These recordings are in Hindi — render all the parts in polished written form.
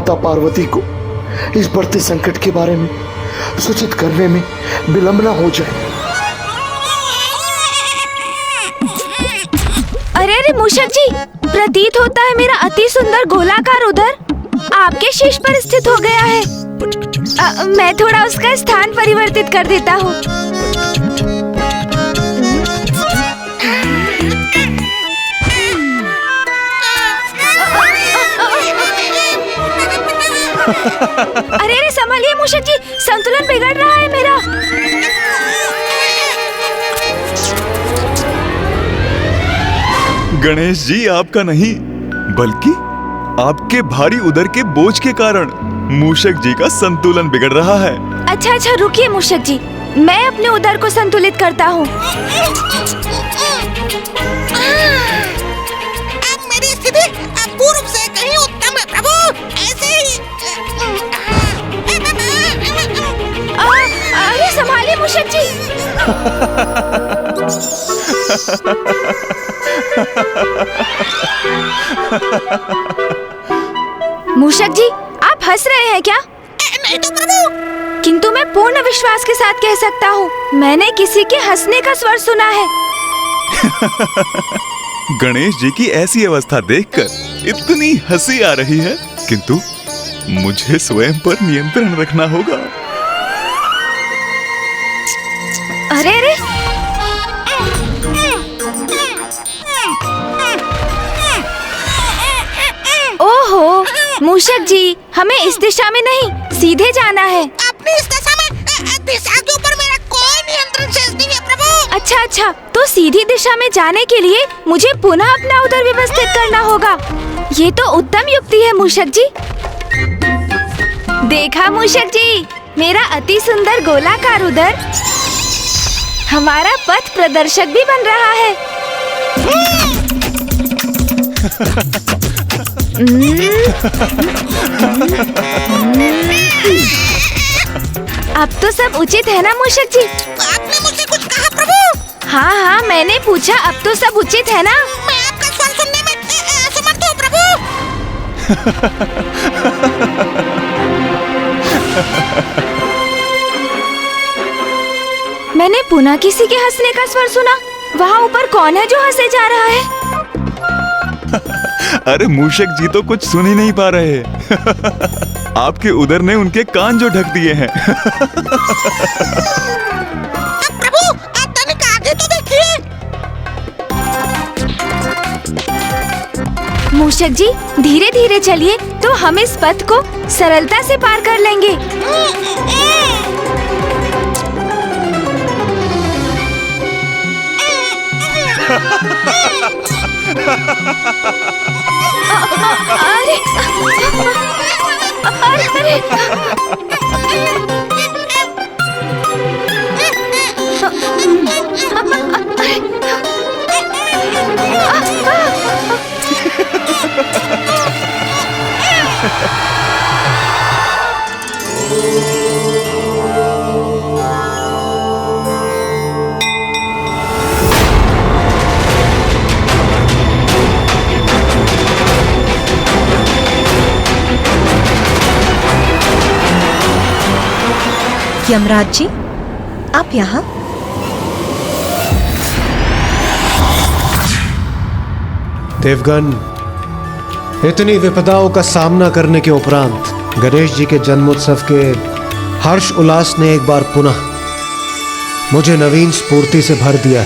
माता पार्वती को इस बढ़ते संकट के बारे में सूचित करने में विलंब न हो जाए। अरे अरे मूषक जी, प्रतीत होता है मेरा अति सुंदर गोलाकार उदर आपके शीश पर स्थित हो गया है। मैं थोड़ा उसका स्थान परिवर्तित कर देता हूँ। अरे अरे संभालिए मूषक जी, संतुलन बिगड़ रहा है मेरा। गणेश जी, आपका नहीं बल्कि आपके भारी उदर के बोझ के कारण मूषक जी का संतुलन बिगड़ रहा है। अच्छा अच्छा रुकिए मूषक जी, मैं अपने उदर को संतुलित करता हूँ। अब मेरी स्थिति पूर्व से कहीं उत्तम है प्रभु। ऐसे ही अरे संभालिए मूषक जी। मूषक जी, आप हंस रहे हैं क्या? नहीं तो प्रभु। किंतु मैं पूर्ण विश्वास के साथ कह सकता हूँ, मैंने किसी के हंसने का स्वर सुना है। गणेश जी की ऐसी अवस्था देखकर इतनी हंसी आ रही है, किंतु मुझे स्वयं पर नियंत्रण रखना होगा। अरे अरे, ओहो मूषक जी, हमें इस दिशा में नहीं, सीधे जाना है। अपनी इस दशा में दिशा के ऊपर मेरा कोई नियंत्रण शेष नहीं है प्रभु। अच्छा अच्छा, तो सीधी दिशा में जाने के लिए मुझे पुनः अपना उदर व्यवस्थित करना होगा। ये तो उत्तम युक्ति है मूषक जी। देखा मूषक जी, मेरा अति सुंदर गोलाकार उदर हमारा पथ प्रदर्शक भी बन रहा है। अब तो सब उचित है ना मूषक जी? आपने मुझसे कुछ कहा प्रभु? हाँ हाँ, मैंने पूछा अब तो सब उचित है ना? मैं आपका स्वर सुनने में असमर्थ हूँ प्रभु। मैंने पुनः किसी के हंसने का स्वर सुना। वहाँ ऊपर कौन है जो हंसे जा रहा है? अरे मूषक जी तो कुछ सुन ही नहीं पा रहे। आपके उदर ने उनके कान जो ढक दिए हैं। प्रभु, आप तनिक आगे तो देखिए। मूषक जी, धीरे धीरे चलिए तो हम इस पथ को सरलता से पार कर लेंगे। अरे अरे यमराज जी, आप यहाँ? देवगण, इतनी विपदाओं का सामना करने के उपरांत गणेश जी के जन्मोत्सव के हर्ष उल्लास ने एक बार पुनः मुझे नवीन स्फूर्ति से भर दिया।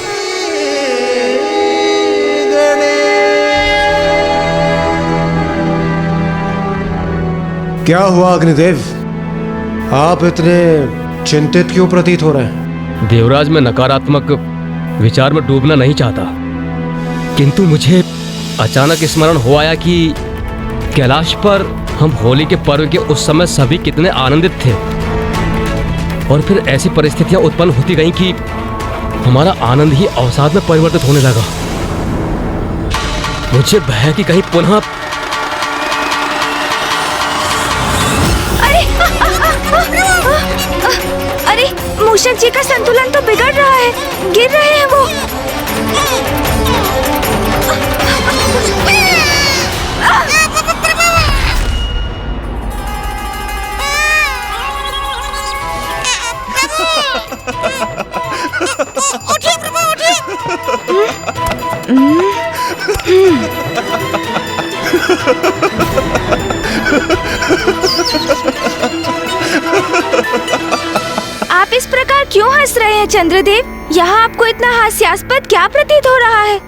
क्या हुआ अग्निदेव, आप इतने चिंतित क्यों प्रतीत हो रहे हैं? देवराज, मैं नकारात्मक विचार में डूबना नहीं चाहता, किंतु मुझे अचानक स्मरण हो आया कि कैलाश पर हम होली के पर्व के उस समय सभी कितने आनंदित थे, और फिर ऐसी परिस्थितियां उत्पन्न होती गईं कि हमारा आनंद ही अवसाद में परिवर्तित होने लगा। मुझे भय है कि कहीं पुनः अरे मूषक जी का संतुलन तो बिगड़ रहा है, गिर रहे हैं वो। आप इस प्रकार क्यों हंस रहे हैं चंद्रदेव? यहाँ आपको इतना हास्यास्पद क्या प्रतीत हो रहा है?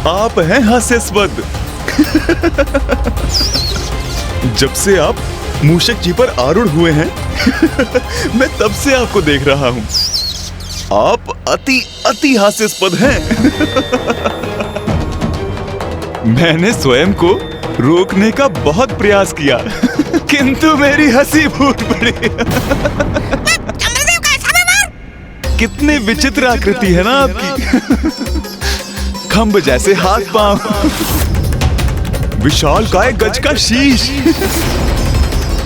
आप हैं हास्यास्पद। जब से आप मूषक जी पर आरूढ़ हुए हैं मैं तब से आपको देख रहा हूँ। आप अति हास्यास्पद हैं। मैंने स्वयं को रोकने का बहुत प्रयास किया किंतु मेरी हंसी फूट पड़ी। चंद्रदेव का ऐसा व्यवहार! कितनी विचित्र आकृति है ना आपकी। खंभ जैसे हाथ पांव, विशाल काय गज का शीश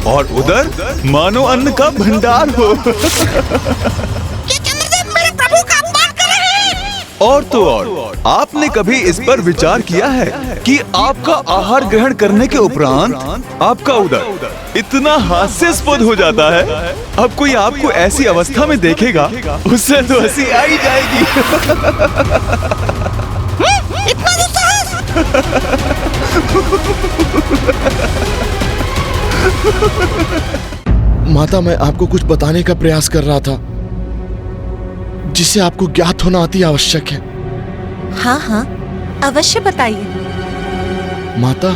और उधर मानो अन्न का भंडार हो। ये चंद्रदेव मेरे प्रभु का अपमान कर रहे हैं। और तो और, आपने कभी इस पर विचार किया है कि आपका आहार ग्रहण करने के उपरांत आपका उदर इतना हास्यास्पद हो जाता है, अब कोई आपको ऐसी अवस्था में देखेगा उससे तो हंसी आ ही जाएगी। इतना दुस्साहस! माता, मैं आपको कुछ बताने का प्रयास कर रहा था जिसे आपको ज्ञात होना अति आवश्यक है। हाँ हाँ, अवश्य बताइए। माता,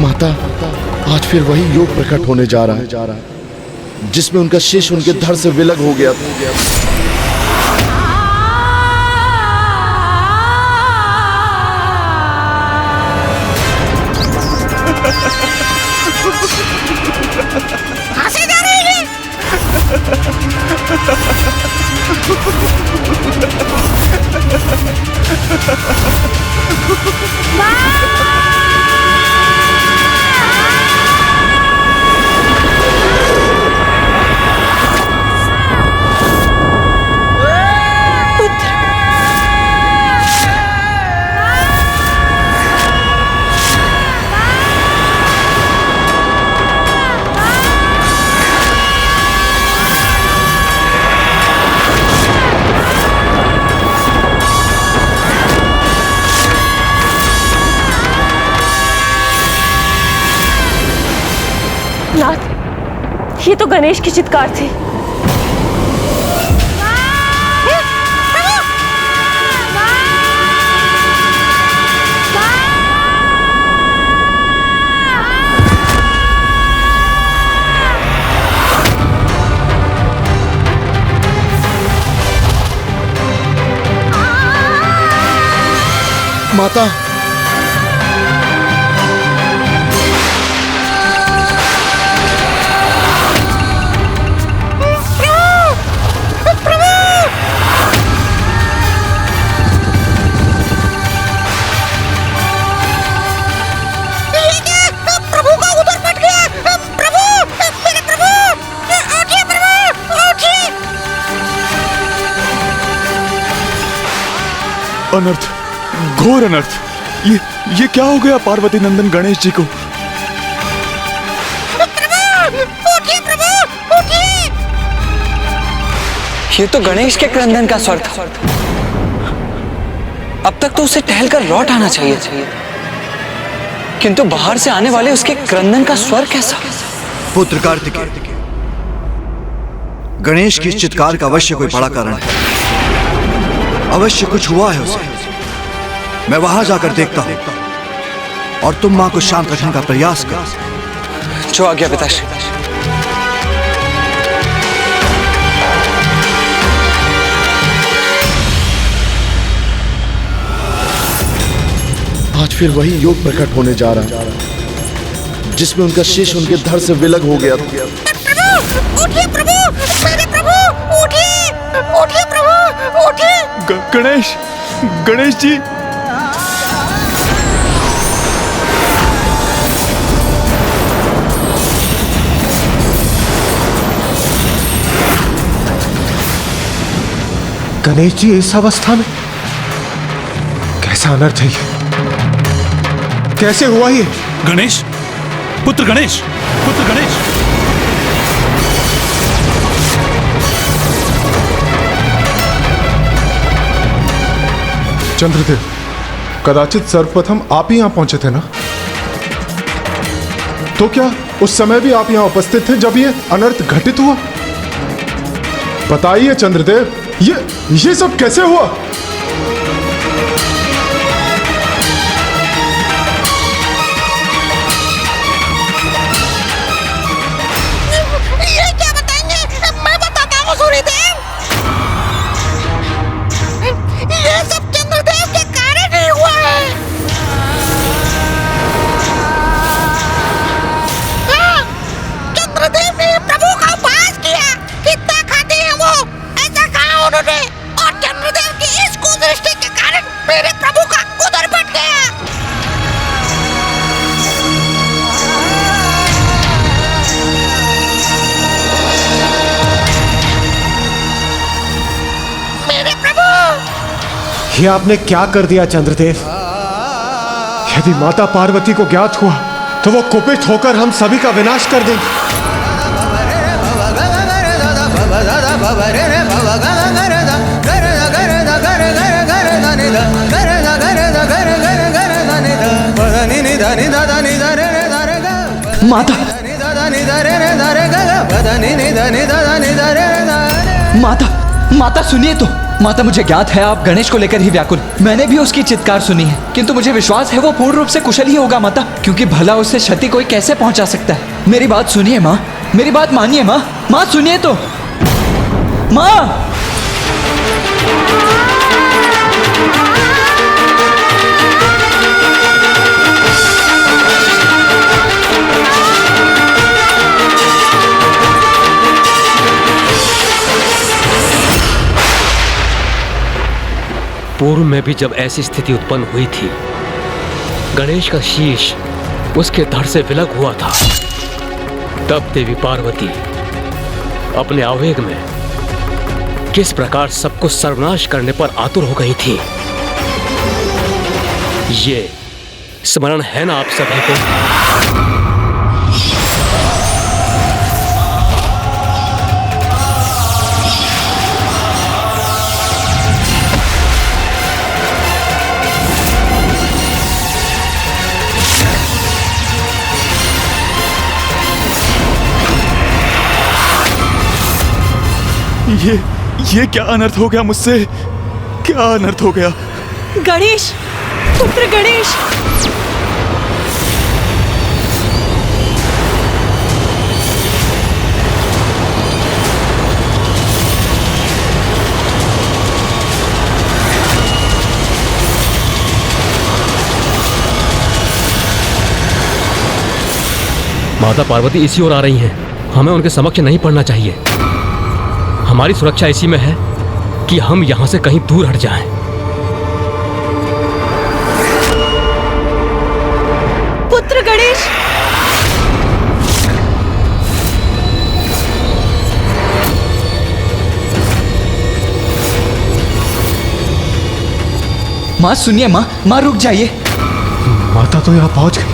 माता, आज फिर वही योग प्रकट होने जा रहा है जिसमें उनका शिष उनके धड़ से विलग हो गया था। हंसे जा रहे हैं। नाथ, ये तो गणेश की चित्कार थी। माता, अनर्थ, घोर अनर्थ। ये क्या हो गया पार्वती नंदन गणेश जी को? उठिए प्रभु, उठिए! ये तो गणेश के क्रंदन का स्वर था। अब तक तो उसे टहलकर लौट आना चाहिए, किंतु बाहर से आने वाले उसके क्रंदन का स्वर कैसा? पुत्र कार्तिकेय, गणेश की इस चित्कार का अवश्य कोई बड़ा कारण है। अवश्य कुछ हुआ है उसे। मैं वहां जाकर देखता हूं और तुम मां को शांत रखने का प्रयास करो। जो आज्ञा पिताश्री। आज फिर वही योग प्रकट होने जा रहा है जिसमें उनका शिष उनके धड़ से विलग हो गया था। प्रभु, उठिए प्रभु, मेरे प्रभु, उठिए, उठिए प्रभु, उठिए! गणेश जी, गणेश जी इस अवस्था में? कैसा अनर्थ है ये? कैसे हुआ ये? गणेश, पुत्र गणेश, पुत्र गणेश। चंद्रदेव, कदाचित सर्वप्रथम आप ही यहां पहुंचे थे ना? तो क्या उस समय भी आप यहां उपस्थित थे जब ये अनर्थ घटित हुआ? बताइए चंद्रदेव, ये सब कैसे हुआ? ये क्या बताएंगे? मैं बताता हूँ सूर्यदेव। ये सब चंद्रदेव के कारण ही हुआ है। हाँ, चंद्रदेव ने प्रभु का उपहास किया। कितना खाते हैं वो, ऐसा कहा उन्होंने। और चंद्रदेव की इस कुदृष्टि के कारण मेरे प्रभु का उदर फट गया। मेरे प्रभु, ये आपने क्या कर दिया चंद्रदेव? यदि माता पार्वती को ज्ञात हुआ तो वो कुपित होकर हम सभी का विनाश कर देंगी। माता, माता, माता सुनिए तो। माता, मुझे ज्ञात है आप गणेश को लेकर ही व्याकुल। मैंने भी उसकी चित्कार सुनी है, किंतु मुझे विश्वास है वो पूर्ण रूप से कुशल ही होगा माता, क्योंकि भला उससे क्षति कोई कैसे पहुंचा सकता है। मेरी बात सुनिए माँ, मेरी बात मानिए माँ। माँ सुनिए तो, माँ। पूर्व में भी जब ऐसी स्थिति उत्पन्न हुई थी, गणेश का शीश उसके धड़ से विलग हुआ था। तब देवी पार्वती अपने आवेग में किस प्रकार सबको सर्वनाश करने पर आतुर हो गई थी, ये स्मरण है ना आप सभी को? ये क्या अनर्थ हो गया मुझसे? क्या अनर्थ हो गया? गणेश, पुत्र गणेश। माता पार्वती इसी ओर आ रही हैं। हमें उनके समक्ष नहीं पड़ना चाहिए। हमारी सुरक्षा इसी में है कि हम यहां से कहीं दूर हट जाएं। पुत्र गणेश, माँ सुनिए माँ, माँ रुक जाइए। माता तो यहाँ पहुंच गई।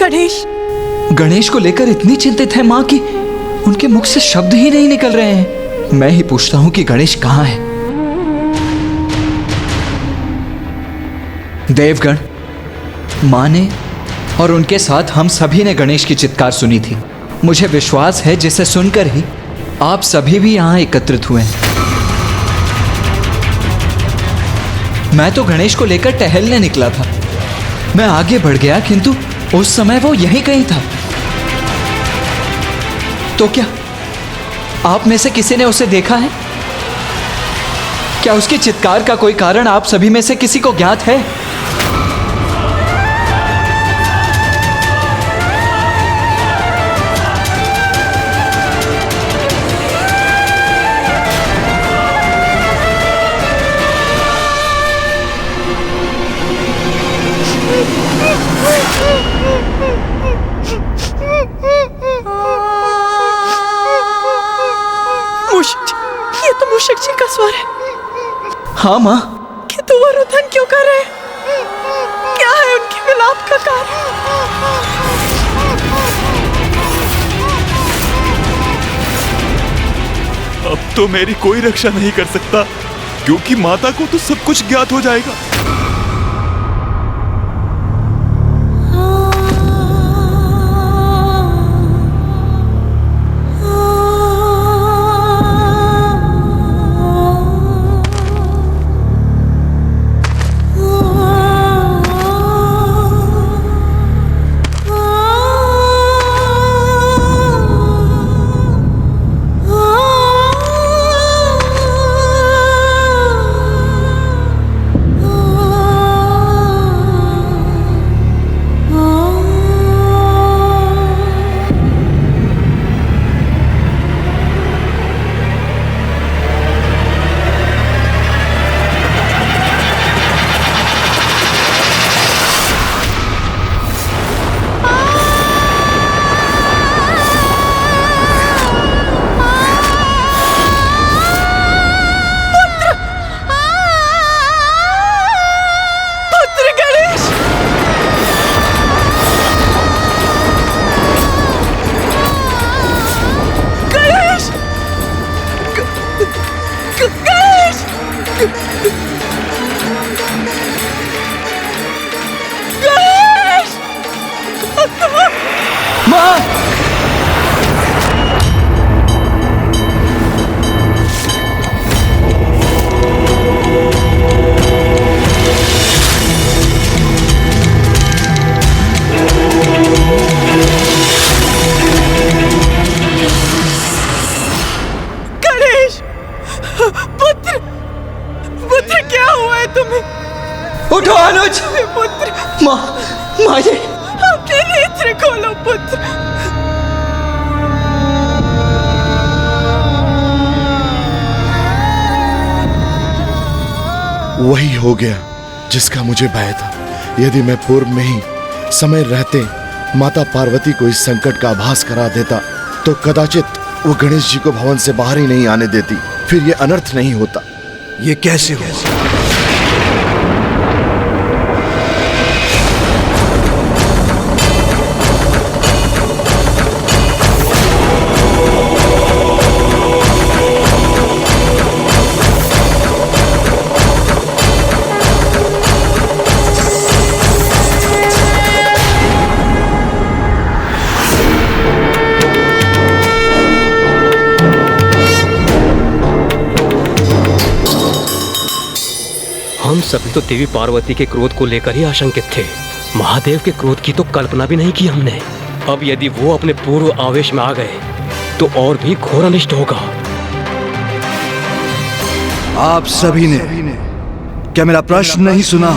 गणेश, गणेश को लेकर इतनी चिंतित है माँ कि उनके मुख से शब्द ही नहीं निकल रहे हैं। मैं ही पूछता हूँ कि गणेश कहाँ है? देवगण, माँ ने और उनके साथ हम सभी ने गणेश की चित्कार सुनी थी। मुझे विश्वास है जिसे सुनकर ही आप सभी भी यहाँ एकत्रित हुए हैं। मैं तो गणेश को लेकर टहलने निकला था। मैं आगे बढ़ गया, किंतु उस समय वो यहीं कहीं था। तो क्या आप में से किसी ने उसे देखा है? क्या उसकी चित्कार का कोई कारण आप सभी में से किसी को ज्ञात है? हाँ माँ। कि तू वो रुदन क्यों कर रहे? क्या है उनके विलाप का कारण? अब तो मेरी कोई रक्षा नहीं कर सकता, क्योंकि माता को तो सब कुछ ज्ञात हो जाएगा। उठो अनुज। पुत्र, माँ जी, अपने नेत्र खोलो पुत्र। वही हो गया जिसका मुझे भय था। यदि मैं पूर्व में ही समय रहते माता पार्वती को इस संकट का आभास करा देता तो कदाचित वो गणेश जी को भवन से बाहर ही नहीं आने देती, फिर ये अनर्थ नहीं होता। ये कैसे हुआ? हम सभी तो देवी पार्वती के क्रोध को लेकर ही आशंकित थे। महादेव के क्रोध की तो कल्पना भी नहीं की हमने। अब यदि वो अपने पूर्व आवेश में आ गए तो और भी घोर अनिष्ट होगा। आप सभी ने क्या मेरा प्रश्न नहीं सुना?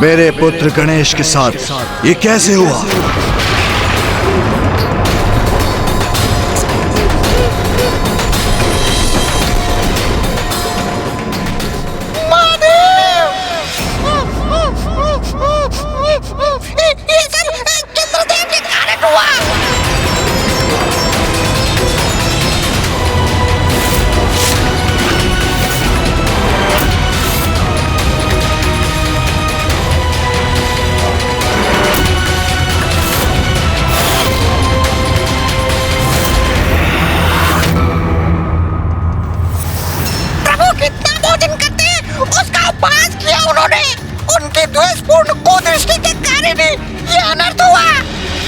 मेरे पुत्र गणेश के साथ ये कैसे हुआ?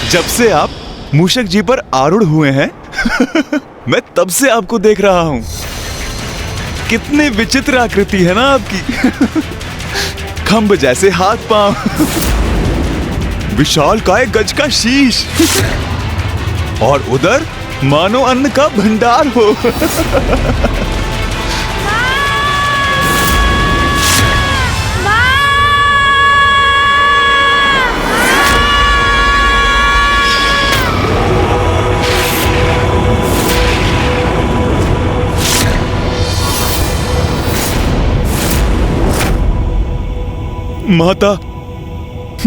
जब से आप मूषक जी पर आरूढ़ हुए हैं मैं तब से आपको देख रहा हूं। कितनी विचित्र आकृति है ना आपकी। खंभ जैसे हाथ पांव, विशाल काय गज का शीश, और उधर मानो अन्न का भंडार हो।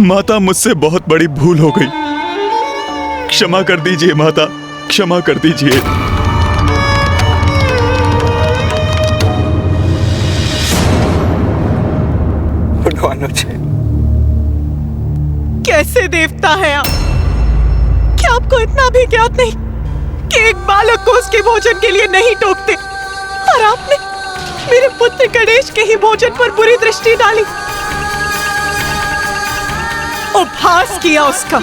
माता मुझसे बहुत बड़ी भूल हो गई। क्षमा कर दीजिए माता, क्षमा कर दीजिए। कैसे देवता है आप? क्या आपको इतना भी ज्ञात नहीं कि एक बालक को उसके भोजन के लिए नहीं टोकते? और आपने मेरे पुत्र गणेश के ही भोजन पर बुरी दृष्टि डाली, उपहास किया उसका,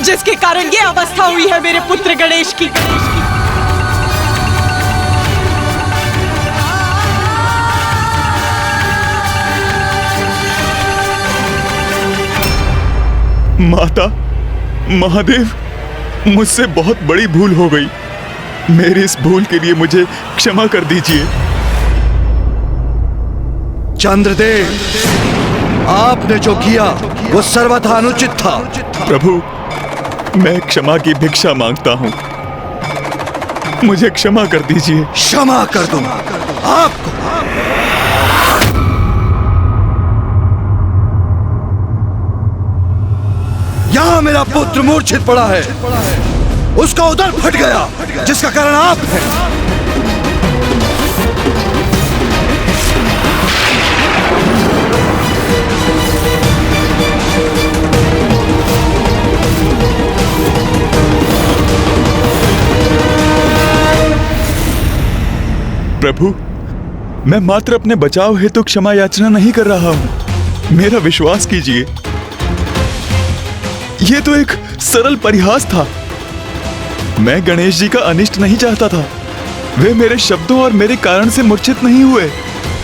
जिसके कारण ये अवस्था हुई है मेरे पुत्र गणेश की। माता, महादेव, मुझसे बहुत बड़ी भूल हो गई। मेरी इस भूल के लिए मुझे क्षमा कर दीजिए। चंद्रदेव, आपने जो किया वो सर्वथा अनुचित था। प्रभु, मैं क्षमा की भिक्षा मांगता हूँ, मुझे क्षमा कर दीजिए। क्षमा कर दूं आपको। यहां मेरा पुत्र मूर्छित पड़ा है, उसका उदर फट गया, जिसका कारण आप हैं। प्रभु, मैं मात्र अपने बचाव हेतु क्षमा याचना नहीं कर रहा हूं, मेरा विश्वास कीजिए। यह तो एक सरल परिहास था। मैं गणेश जी का अनिष्ट नहीं चाहता था। वे मेरे शब्दों और मेरे कारण से मूर्छित नहीं हुए।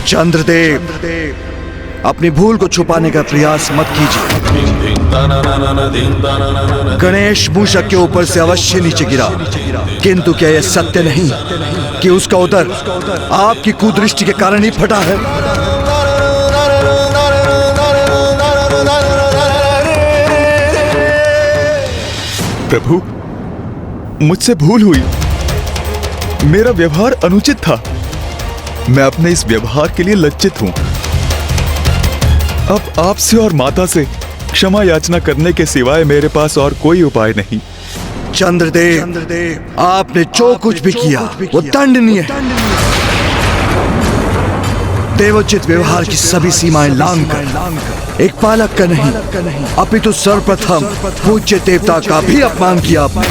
चंद्रदेव, अपनी भूल को छुपाने का प्रयास मत कीजिए। गणेश मूषक के ऊपर से अवश्य नीचे गिरा, किंतु क्या यह सत्य नहीं कि उसका उदर आपकी कुदृष्टि के कारण ही फटा है? प्रभु, मुझसे भूल हुई। मेरा व्यवहार अनुचित था। मैं अपने इस व्यवहार के लिए लज्जित हूं। अब आपसे और माता से क्षमा याचना करने के सिवाय मेरे पास और कोई उपाय नहीं। चंद्रदेव, आपने जो कुछ भी किया वो दंडनीय है। देवोचित व्यवहार की सभी सीमाएं लांघकर एक बालक का नहीं अपितु सर्वप्रथम पूज्य देवता का भी अपमान किया आपने।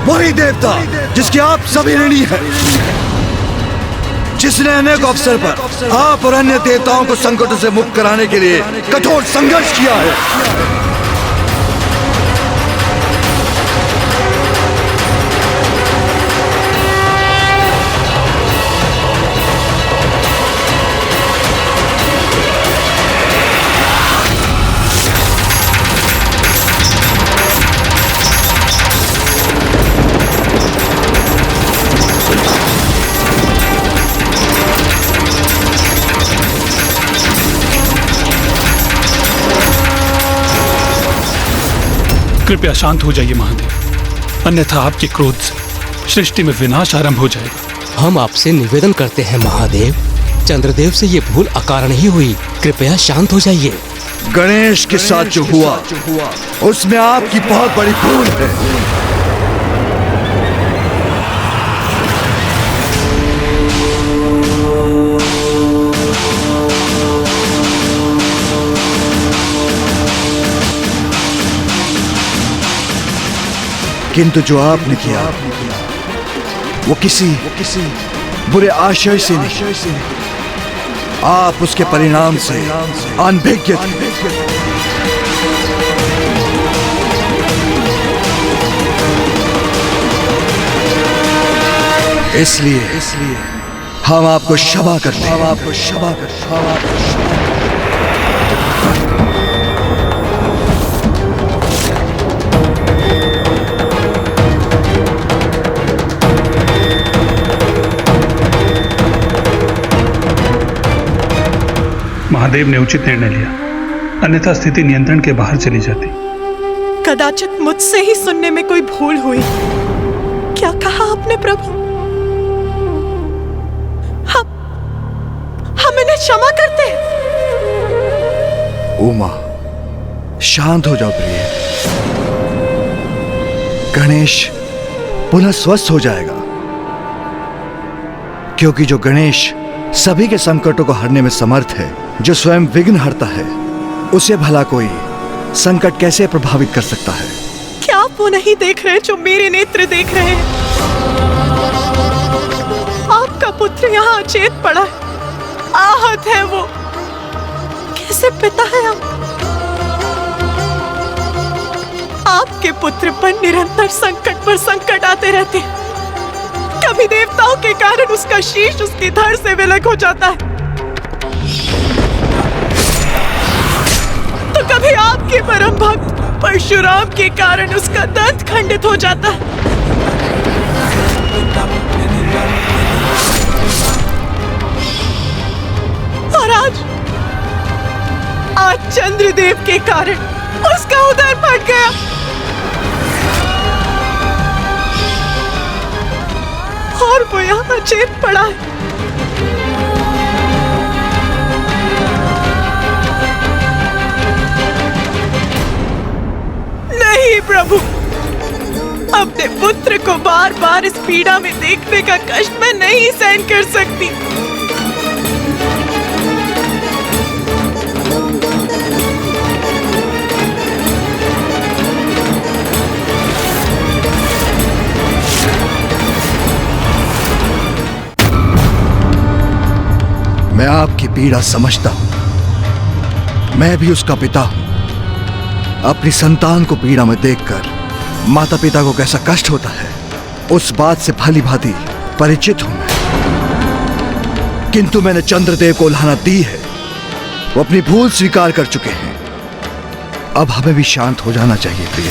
वही देवता जिसके आप सभी ऋणी हैं, जिसने अनेक अवसर पर आप और अन्य देवताओं को संकटों से मुक्त कराने के लिए कठोर संघर्ष किया है। कृपया शांत हो जाइए महादेव, अन्यथा आपके क्रोध से सृष्टि में विनाश आरंभ हो जाएगा। हम आपसे निवेदन करते हैं महादेव, चंद्रदेव से ये भूल अकारण ही हुई, कृपया शांत हो जाइए। गणेश के साथ जो हुआ उसमें आपकी बहुत बड़ी भूल है। किंतु जो आपने किया वो किसी बुरे आशय से नहीं, आप उसके परिणाम से अनभिज्ञ थे। इसलिए हम आपको क्षमा करते हैं। महादेव ने उचित निर्णय लिया, अन्यथा स्थिति नियंत्रण के बाहर चली जाती। कदाचित मुझसे ही सुनने में कोई भूल हुई। क्या कहा आपने प्रभु? हम इन्हें क्षमा करते हैं। उमा, शांत हो जाओ प्रिय। गणेश पुनः स्वस्थ हो जाएगा, क्योंकि जो गणेश सभी के संकटों को हरने में समर्थ है, जो स्वयं विघ्न हरता है, उसे भला कोई संकट कैसे प्रभावित कर सकता है? क्या आप वो नहीं देख रहे जो मेरे नेत्र देख रहे हैं? आपका पुत्र यहाँ अचेत पड़ा है, आहत है वो। कैसे पिता है आप? आपके पुत्र पर निरंतर संकट पर संकट आते रहते हैं। कभी देवताओं के कारण उसका शीश उसकी धड़ से विलग हो जाता है, तो कभी आपके परम भक्त परशुराम के कारण उसका दंत खंडित हो जाता है। और आज चंद्रदेव के कारण उसका उदर फट गया। और वो यहाँ अचेत पड़ा है। नहीं प्रभु, अपने पुत्र को बार बार इस पीड़ा में देखने का कष्ट मैं नहीं सहन कर सकती। मैं आपकी पीड़ा समझता हूं। मैं भी उसका पिता हूं। अपनी संतान को पीड़ा में देखकर माता पिता को कैसा कष्ट होता है, उस बात से भली भांति परिचित हूं मैं। किंतु मैंने चंद्रदेव को उल्हाना दी है, वो अपनी भूल स्वीकार कर चुके हैं। अब हमें भी शांत हो जाना चाहिए प्रिय,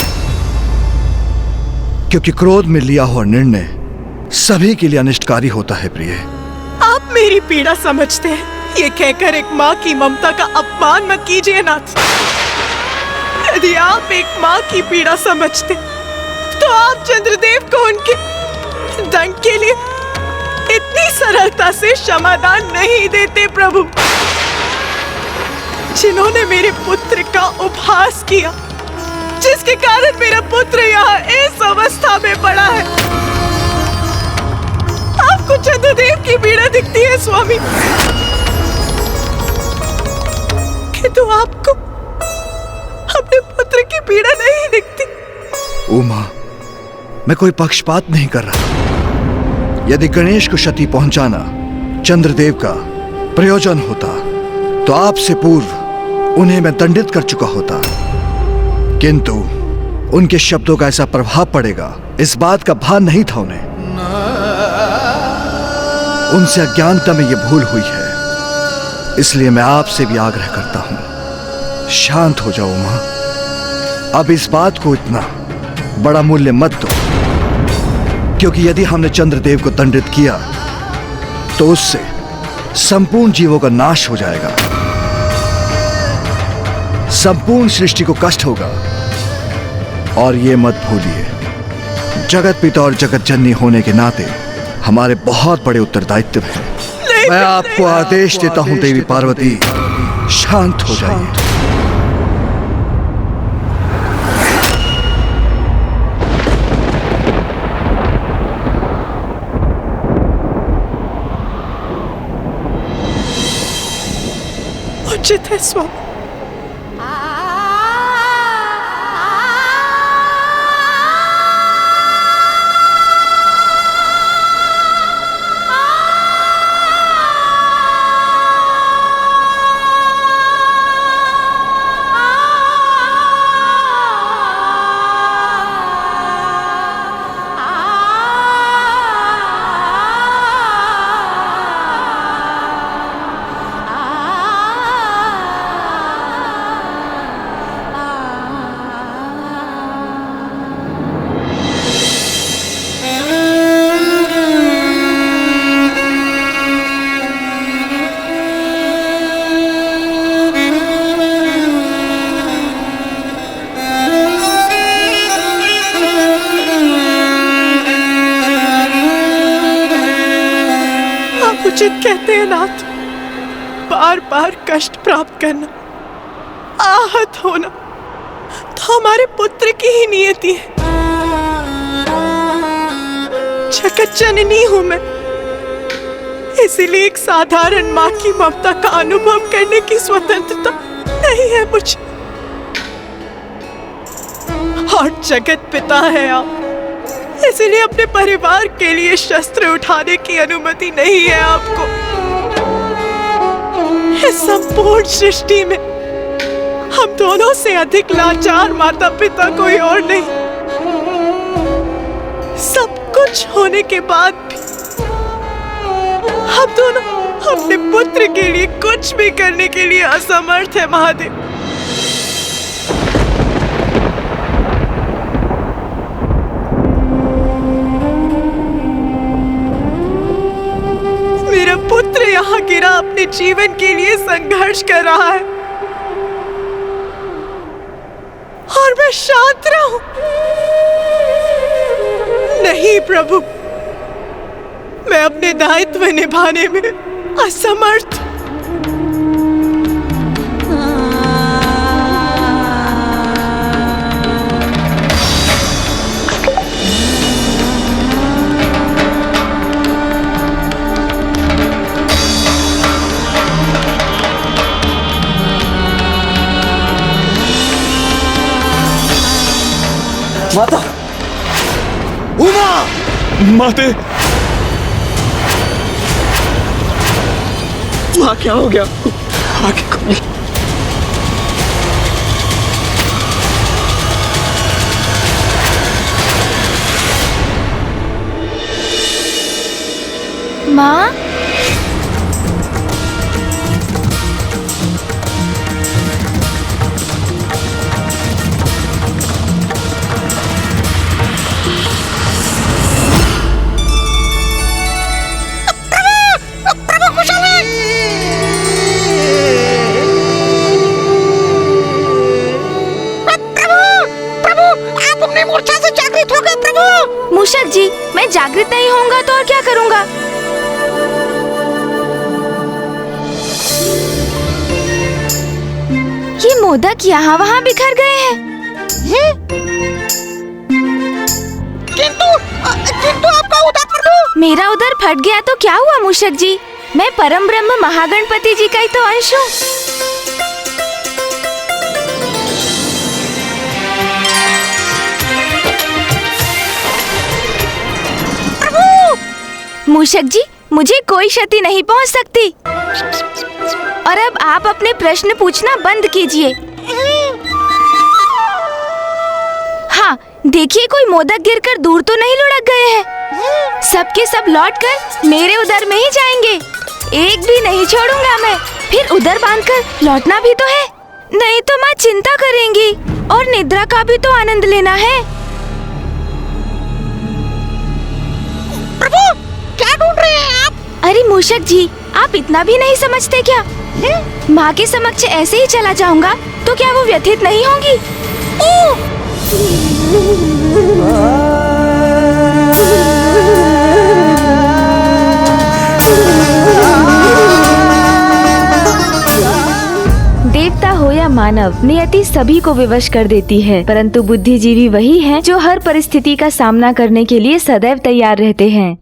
क्योंकि क्रोध में लिया हुआ निर्णय सभी के लिए अनिष्टकारी होता है प्रिय। आप मेरी पीड़ा समझते हैं, ये कहकर एक माँ की ममता का अपमान मत कीजिए नाथ। यदि आप एक माँ की पीड़ा समझते तो आप चंद्रदेव को उनके दंड के लिए इतनी सरलता से क्षमादान नहीं देते प्रभु। जिन्होंने मेरे पुत्र का उपहास किया, जिसके कारण मेरा पुत्र यहाँ इस अवस्था में पड़ा है, आपको चंद्रदेव की पीड़ा दिखती है स्वामी, किंतु आपको अपने पुत्र की पीड़ा नहीं दिखती। उमा, मैं कोई पक्षपात नहीं कर रहा। यदि गणेश को क्षति पहुंचाना चंद्रदेव का प्रयोजन होता तो आपसे पूर्व उन्हें मैं दंडित कर चुका होता, किंतु उनके शब्दों का ऐसा प्रभाव पड़ेगा, इस बात का भान नहीं था उन्हें। उनसे अज्ञानता में यह भूल हुई है, इसलिए मैं आपसे भी आग्रह करता हूं, शांत हो जाओ मां। अब इस बात को इतना बड़ा मूल्य मत दो, क्योंकि यदि हमने चंद्रदेव को दंडित किया तो उससे संपूर्ण जीवों का नाश हो जाएगा, संपूर्ण सृष्टि को कष्ट होगा। और ये मत भूलिए, जगत पिता और जगत जननी होने के नाते हमारे बहुत बड़े उत्तरदायित्व हैं। मैं आपको आदेश देता हूं देवी पार्वती, शांत हो जाइए। उचित है स्वामी। उचित कहते हैं नाथ, बार बार कष्ट प्राप्त करना, आहत होना तो हमारे पुत्र की ही नियति है। जगत जननी हूं मैं, इसीलिए एक साधारण माँ की ममता का अनुभव करने की स्वतंत्रता नहीं है मुझे। और जगत पिता है आप, इसीलिए अपने परिवार के लिए शस्त्र उठाने की अनुमति नहीं है आपको। इस संपूर्ण सृष्टि में हम दोनों से अधिक लाचार माता पिता कोई और नहीं। सब कुछ होने के बाद भी हम दोनों अपने पुत्र के लिए कुछ भी करने के लिए असमर्थ है महादेव। मेरा पुत्र यहाँ गिरा अपने जीवन के लिए संघर्ष कर रहा है और मैं शांत रहूं? नहीं प्रभु, मैं अपने दायित्व निभाने में असमर्थ। माता, उमा, माते, वहाँ क्या हो गया? आगे खोल। माँ, मूषक जी, मैं जागृत नहीं होऊंगा तो और क्या करूंगा? ये मोदक यहाँ वहाँ बिखर गए हैं। किंतु आपका उदर प्रभु। मेरा उदर फट गया तो क्या हुआ मूषक जी? मैं परम ब्रह्म महागणपति जी का ही तो अंश हूँ। मूषक जी, मुझे कोई क्षति नहीं पहुंच सकती। और अब आप अपने प्रश्न पूछना बंद कीजिए। हाँ, देखिए कोई मोदक गिरकर दूर तो नहीं लुढ़क गए हैं। सबके सब लौटकर मेरे उदर में ही जाएंगे। एक भी नहीं छोड़ूंगा मैं। फिर उदर बांधकर लौटना भी तो है, नहीं तो माँ चिंता करेंगी और निद्रा का भी तो आनंद लेना है। प्रभु, क्या ढूंढ रहे हैं आप? अरे मूषक जी, आप इतना भी नहीं समझते क्या? माँ के समक्ष ऐसे ही चला जाऊंगा तो क्या वो व्यथित नहीं होंगी? देवता हो या मानव, नियति सभी को विवश कर देती है, परंतु बुद्धिजीवी वही हैं जो हर परिस्थिति का सामना करने के लिए सदैव तैयार रहते हैं।